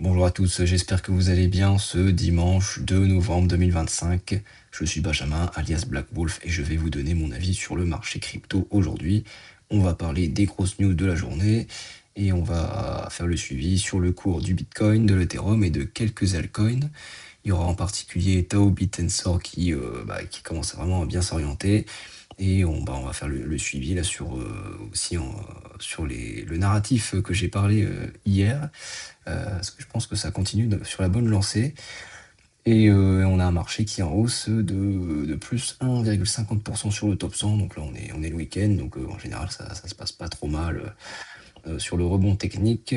Bonjour à tous, j'espère que vous allez bien ce dimanche 2 novembre 2025. Je suis Benjamin, alias Black Wolf, et je vais vous donner mon avis sur le marché crypto aujourd'hui. On va parler des grosses news de la journée et on va faire le suivi sur le cours du Bitcoin, de l'Ethereum et de quelques altcoins. Il y aura en particulier Tao Bitensor qui commence vraiment à bien s'orienter. Et on va faire le suivi là sur sur le narratif que j'ai parlé hier, parce que je pense que ça continue sur la bonne lancée. Et on a un marché qui est en hausse de plus 1,50% sur le top 100. Donc là, on est le week-end, donc en général, ça se passe pas trop mal sur le rebond technique.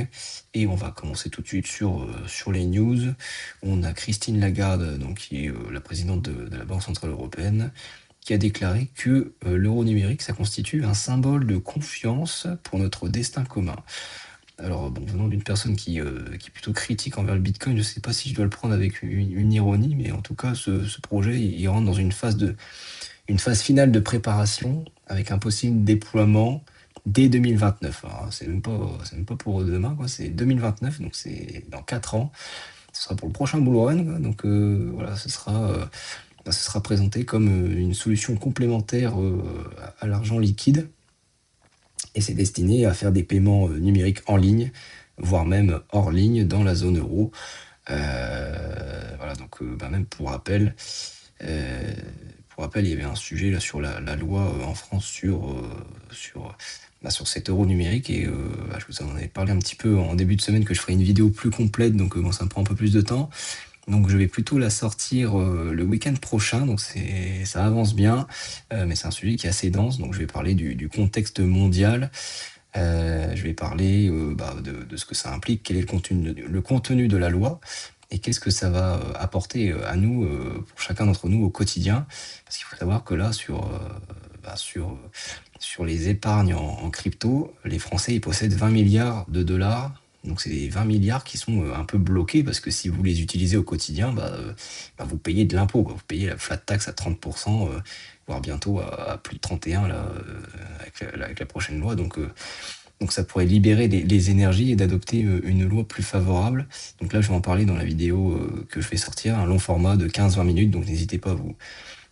Et on va commencer tout de suite sur les news. On a Christine Lagarde, donc, qui est la présidente de la Banque Centrale Européenne, qui a déclaré que l'euro numérique, ça constitue un symbole de confiance pour notre destin commun. Alors, bon, venant d'une personne qui est plutôt critique envers le Bitcoin, je ne sais pas si je dois le prendre avec une ironie, mais en tout cas, ce projet, il rentre dans une phase finale de préparation avec un possible déploiement dès 2029. Alors, c'est même pas pour demain, quoi, c'est 2029, donc c'est dans 4 ans. Ce sera pour le prochain bull run, quoi. Donc voilà, ce sera présenté comme une solution complémentaire à l'argent liquide. Et c'est destiné à faire des paiements numériques en ligne, voire même hors ligne dans la zone euro. Voilà, donc même euh, pour rappel, il y avait un sujet là sur la loi en France sur cet euro numérique et je vous en avais parlé un petit peu en début de semaine que je ferai une vidéo plus complète, donc bon, ça me prend un peu plus de temps. Donc je vais plutôt la sortir le week-end prochain, donc ça avance bien, mais c'est un sujet qui est assez dense, donc je vais parler du contexte mondial, je vais parler de ce que ça implique, quel est le contenu de la loi, et qu'est-ce que ça va apporter à nous, pour chacun d'entre nous au quotidien, parce qu'il faut savoir que là, sur les épargnes en crypto, les Français ils possèdent 20 milliards de dollars. Donc c'est des 20 milliards qui sont un peu bloqués parce que si vous les utilisez au quotidien, vous payez de l'impôt, quoi. Vous payez la flat tax à 30%, voire bientôt à plus de 31% là, avec la prochaine loi. Donc ça pourrait libérer les énergies et d'adopter une loi plus favorable. Donc là, je vais en parler dans la vidéo que je vais sortir, un long format de 15-20 minutes. Donc n'hésitez pas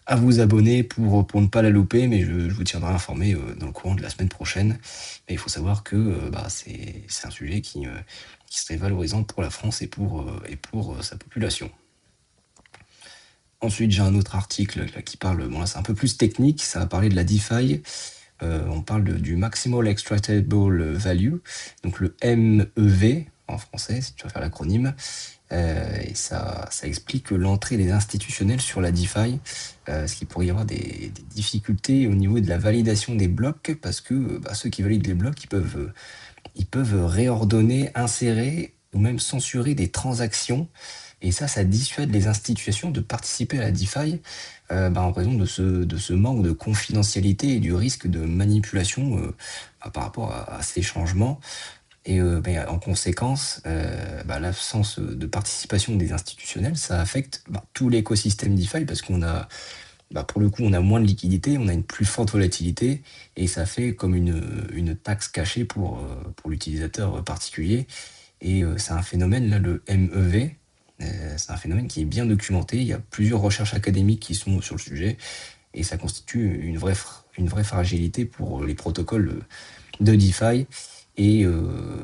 à vous abonner pour ne pas la louper, mais je vous tiendrai informé dans le courant de la semaine prochaine. Mais il faut savoir que c'est un sujet qui serait valorisant pour la France et pour sa population. Ensuite, j'ai un autre article là, qui parle, bon là c'est un peu plus technique, ça va parler de la DeFi. On parle du Maximal Extractable Value, donc le MEV en français, si tu vas faire l'acronyme. Et ça explique l'entrée des institutionnels sur la DeFi, parce qu'il pourrait y avoir des difficultés au niveau de la validation des blocs, parce que ceux qui valident les blocs, ils peuvent réordonner, insérer ou même censurer des transactions. Et ça dissuade les institutions de participer à la DeFi en raison de ce manque de confidentialité et du risque de manipulation par rapport à ces changements. Et en conséquence, l'absence de participation des institutionnels, ça affecte tout l'écosystème DeFi parce qu'on a, pour le coup, on a moins de liquidité, on a une plus forte volatilité et ça fait comme une taxe cachée pour l'utilisateur particulier. Et c'est un phénomène, là, le MEV, c'est un phénomène qui est bien documenté. Il y a plusieurs recherches académiques qui sont sur le sujet et ça constitue une vraie fragilité pour les protocoles de DeFi. Et, euh,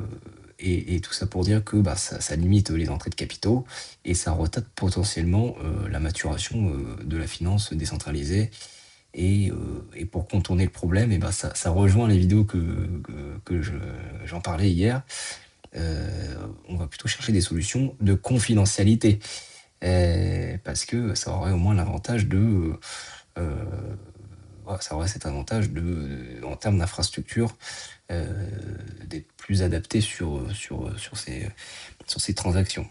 et tout ça pour dire que ça limite les entrées de capitaux et ça retarde potentiellement la maturation de la finance décentralisée. Et pour contourner le problème, ça rejoint les vidéos j'en parlais hier. On va plutôt chercher des solutions de confidentialité. Parce que ça aurait au moins l'avantage euh, ça aurait cet avantage en termes d'infrastructure, d'être plus adapté sur ces transactions.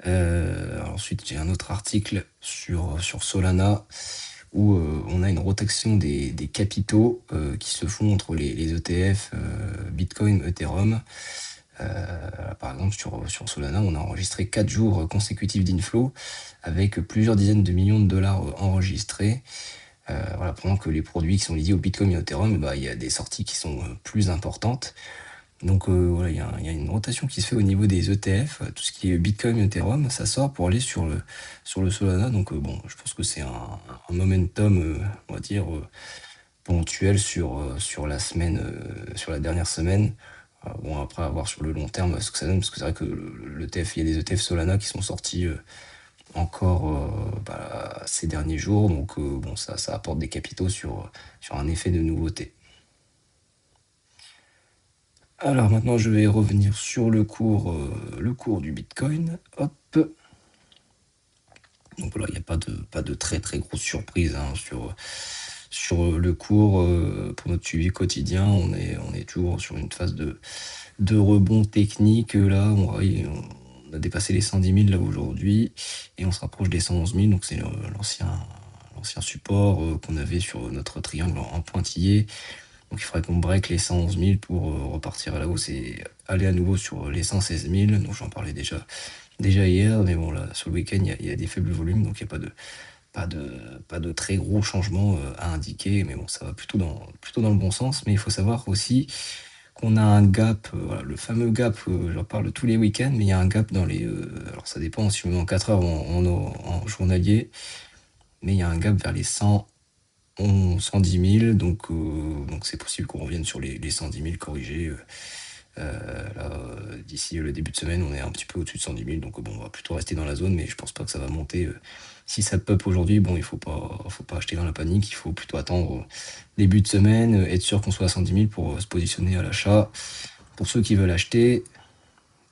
Ensuite, j'ai un autre article sur Solana où on a une rotation des capitaux qui se font entre les ETF Bitcoin, Ethereum. Par exemple, sur Solana, on a enregistré 4 jours consécutifs d'inflow avec plusieurs dizaines de millions de dollars enregistrés. Pendant que les produits qui sont liés au Bitcoin et au Ethereum, il y a des sorties qui sont plus importantes. Donc voilà, il y a une rotation qui se fait au niveau des ETF, tout ce qui est Bitcoin, Ethereum, ça sort pour aller sur le Solana. Donc bon, je pense que c'est un momentum, on va dire, ponctuel sur la semaine, sur la dernière semaine. Bon, après, à voir sur le long terme ce que ça donne, parce que c'est vrai que l'ETF, il y a des ETF Solana qui sont sortis encore ces derniers jours. Donc bon, ça apporte des capitaux sur un effet de nouveauté. Alors maintenant, je vais revenir sur le cours du Bitcoin. Hop. Donc voilà, il n'y a pas de très très grosse surprise hein, sur le cours. Pour notre suivi quotidien, on est toujours sur une phase de rebond technique. Là, on a dépassé les 110 000 là aujourd'hui et on se rapproche des 111 000. Donc c'est l'ancien support qu'on avait sur notre triangle en pointillé. Donc il faudrait qu'on break les 111 000 pour repartir à la hausse et aller à nouveau sur les 116 000. Donc j'en parlais déjà hier, mais bon là sur le week-end il y a des faibles volumes, donc il n'y a pas de très gros changements à indiquer, mais bon ça va plutôt dans le bon sens. Mais il faut savoir aussi qu'on a un gap, voilà, le fameux gap, j'en parle tous les week-ends, mais il y a un gap dans les... alors ça dépend si on met en 4 heures ou en journalier, mais il y a un gap vers les 110 000, donc c'est possible qu'on revienne sur les 110 000 corrigés. Là, d'ici le début de semaine, on est un petit peu au-dessus de 110 000, donc bon, on va plutôt rester dans la zone, mais je pense pas que ça va monter. Si ça pop aujourd'hui, bon, il faut pas acheter dans la panique, il faut plutôt attendre début de semaine, être sûr qu'on soit à 110 000 pour se positionner à l'achat. Pour ceux qui veulent acheter,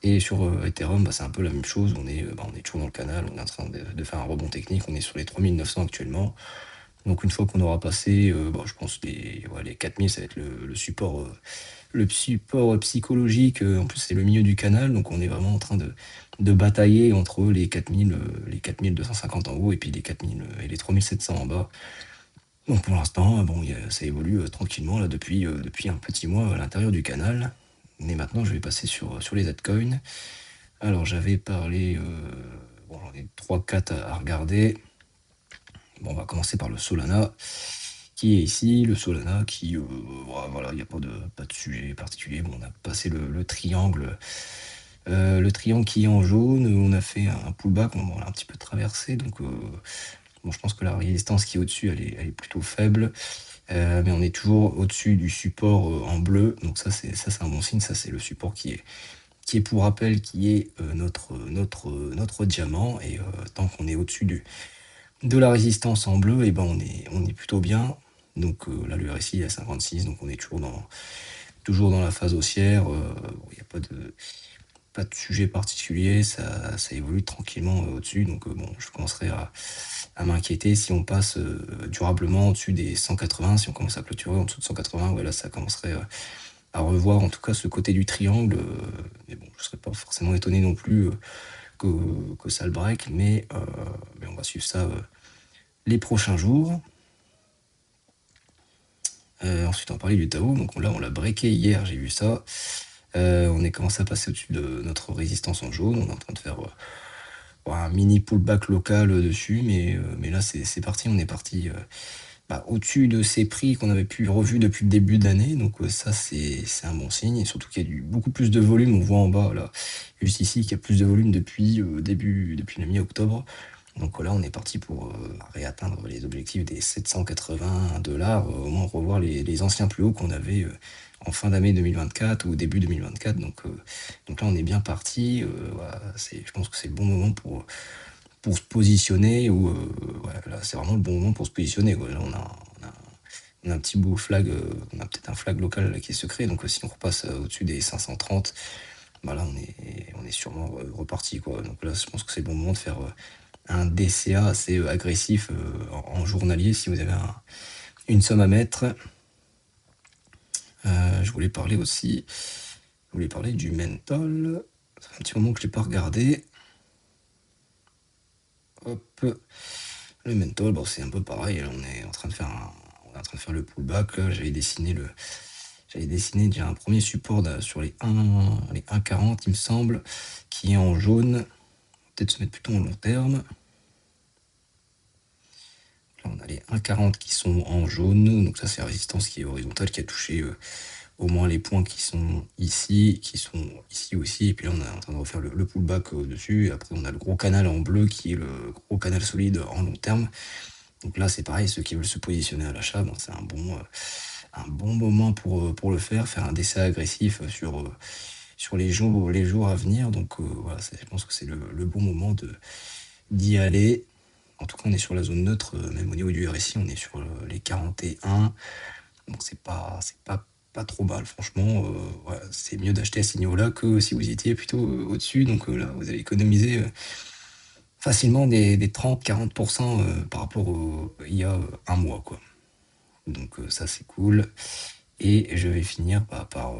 et sur Ethereum, c'est un peu la même chose, on est toujours dans le canal, on est en train de faire un rebond technique, on est sur les 3900 actuellement. Donc une fois qu'on aura passé, je pense les 4000, ça va être le support psychologique. En plus, c'est le milieu du canal, donc on est vraiment en train de batailler entre les 4000, les 4250 en haut et puis les 4000 et les 3700 en bas. Donc pour l'instant, bon, ça évolue tranquillement là depuis un petit mois à l'intérieur du canal. Mais maintenant, je vais passer sur les altcoins. Alors j'avais parlé, j'en ai 3-4 à regarder. Bon, on va commencer par le Solana, qui est ici. Le Solana qui, voilà, il n'y a pas de sujet particulier. Bon, on a passé le triangle. Le triangle qui est en jaune, on a fait un pullback, on l'a un petit peu traversé, donc bon, je pense que la résistance qui est au-dessus, elle est plutôt faible, mais on est toujours au-dessus du support en bleu, donc ça c'est un bon signe, ça c'est le support qui est pour rappel, qui est notre diamant, et tant qu'on est au-dessus de la résistance en bleu, et ben on est plutôt bien. Donc là le RSI est à 56, donc on est toujours dans la phase haussière. Il n'y a pas de sujet particulier, ça évolue tranquillement au-dessus, donc bon, je commencerai à m'inquiéter si on passe durablement au-dessus des 180, si on commence à clôturer en dessous de 180, ouais, là ça commencerait à revoir en tout cas ce côté du triangle, mais bon, je serais pas forcément étonné non plus que ça le break, mais on va suivre ça les prochains jours. Ensuite on parlait du Tao, donc là on l'a breaké hier, j'ai vu ça. On est commencé à passer au-dessus de notre résistance en jaune, on est en train de faire un mini pullback local dessus, mais là c'est parti, on est parti au-dessus de ces prix qu'on avait pu revus depuis le début d'année, donc ça c'est un bon signe, et surtout qu'il y a beaucoup plus de volume, on voit en bas là, juste ici qu'il y a plus de volume depuis la mi-octobre. Donc là, on est parti pour réatteindre les objectifs des 780 $, au moins revoir les anciens plus hauts qu'on avait en fin d'année 2024 ou début 2024. Donc là, on est bien parti. Voilà, je pense que c'est le bon moment pour se positionner. Là, c'est vraiment le bon moment pour se positionner. Là, on a un petit beau flag, on a peut-être un flag local là, qui se crée. Donc si on repasse au-dessus des 530, là, on est sûrement reparti, quoi. Donc là, je pense que c'est le bon moment de faire un DCA assez agressif en journalier si vous avez une somme à mettre. Je voulais parler du menthol. Ça fait un petit moment que je l'ai pas regardé. Hop, le menthol, c'est un peu pareil. On est en train de faire le pullback. J'avais dessiné déjà un premier support sur les 1,40 il me semble, qui est en jaune. Peut-être se mettre plutôt en long terme. Là, on a les 1,40 qui sont en jaune, donc ça c'est la résistance qui est horizontale, qui a touché au moins les points qui sont ici aussi, et puis là on est en train de refaire le pullback dessus, et après on a le gros canal en bleu qui est le gros canal solide en long terme. Donc là c'est pareil, ceux qui veulent se positionner à l'achat, bon, c'est un bon moment pour le faire un décès agressif sur les jours à venir. Donc voilà, je pense que c'est le bon moment d'y aller. En tout cas, on est sur la zone neutre, même au niveau du RSI, on est sur les 41. Donc pas trop mal, franchement. Voilà, c'est mieux d'acheter à ces niveaux-là que si vous étiez plutôt au-dessus. Donc là, vous allez économiser facilement des 30-40% par rapport il y a un mois, quoi. Donc ça, c'est cool. Et je vais finir par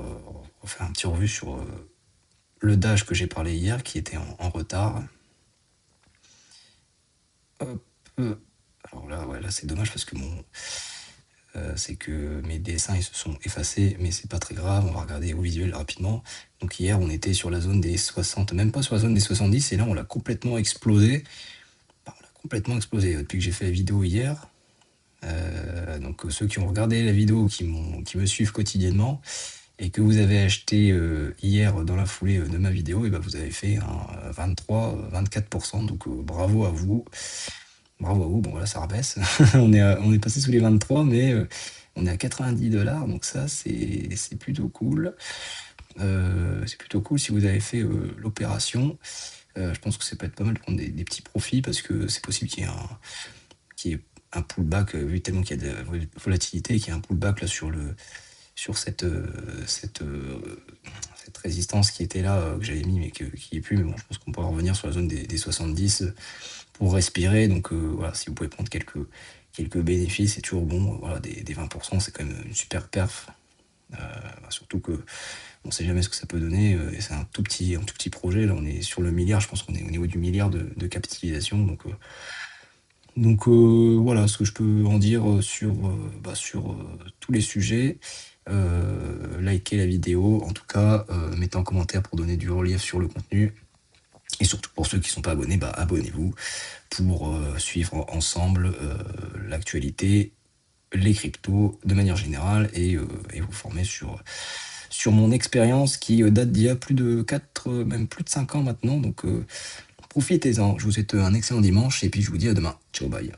refaire un petit revue sur le Dash que j'ai parlé hier, qui était en retard. Hop. Alors là, ouais, là c'est dommage parce que c'est que mes dessins ils se sont effacés, mais c'est pas très grave, on va regarder au visuel rapidement. Donc hier on était sur la zone des 60, même pas sur la zone des 70, et là on l'a complètement explosé. Enfin, on l'a complètement explosé depuis que j'ai fait la vidéo hier. Donc ceux qui ont regardé la vidéo, qui me suivent quotidiennement, et que vous avez acheté hier dans la foulée de ma vidéo, et ben vous avez fait un 23-24%. Donc bravo à vous. Bravo à vous. Bon, là ça rebaisse. On est passé sous les 23, mais on est à 90 $. Donc ça, c'est plutôt cool. C'est plutôt cool si vous avez fait l'opération. Je pense que ça peut être pas mal de prendre des petits profits, parce que c'est possible qu'il y ait un pullback, vu tellement qu'il y a de la volatilité, qu'il y ait un pullback là sur cette résistance qui était là, que j'avais mis, mais qui est plus. Mais bon, je pense qu'on pourra revenir sur la zone des 70 pour respirer. Donc voilà, si vous pouvez prendre quelques bénéfices, c'est toujours bon. Voilà, des 20%, c'est quand même une super perf. Surtout que on sait jamais ce que ça peut donner, et c'est un tout petit projet. Là on est sur le milliard, je pense qu'on est au niveau du milliard de capitalisation. Donc voilà ce que je peux en dire sur tous les sujets. Likez la vidéo, en tout cas, mettez en commentaire pour donner du relief sur le contenu. Et surtout pour ceux qui ne sont pas abonnés, abonnez-vous pour suivre ensemble l'actualité, les cryptos de manière générale, et vous former sur mon expérience qui date d'il y a plus de 4, même plus de 5 ans maintenant. Donc profitez-en. Je vous souhaite un excellent dimanche, et puis je vous dis à demain. Ciao, bye.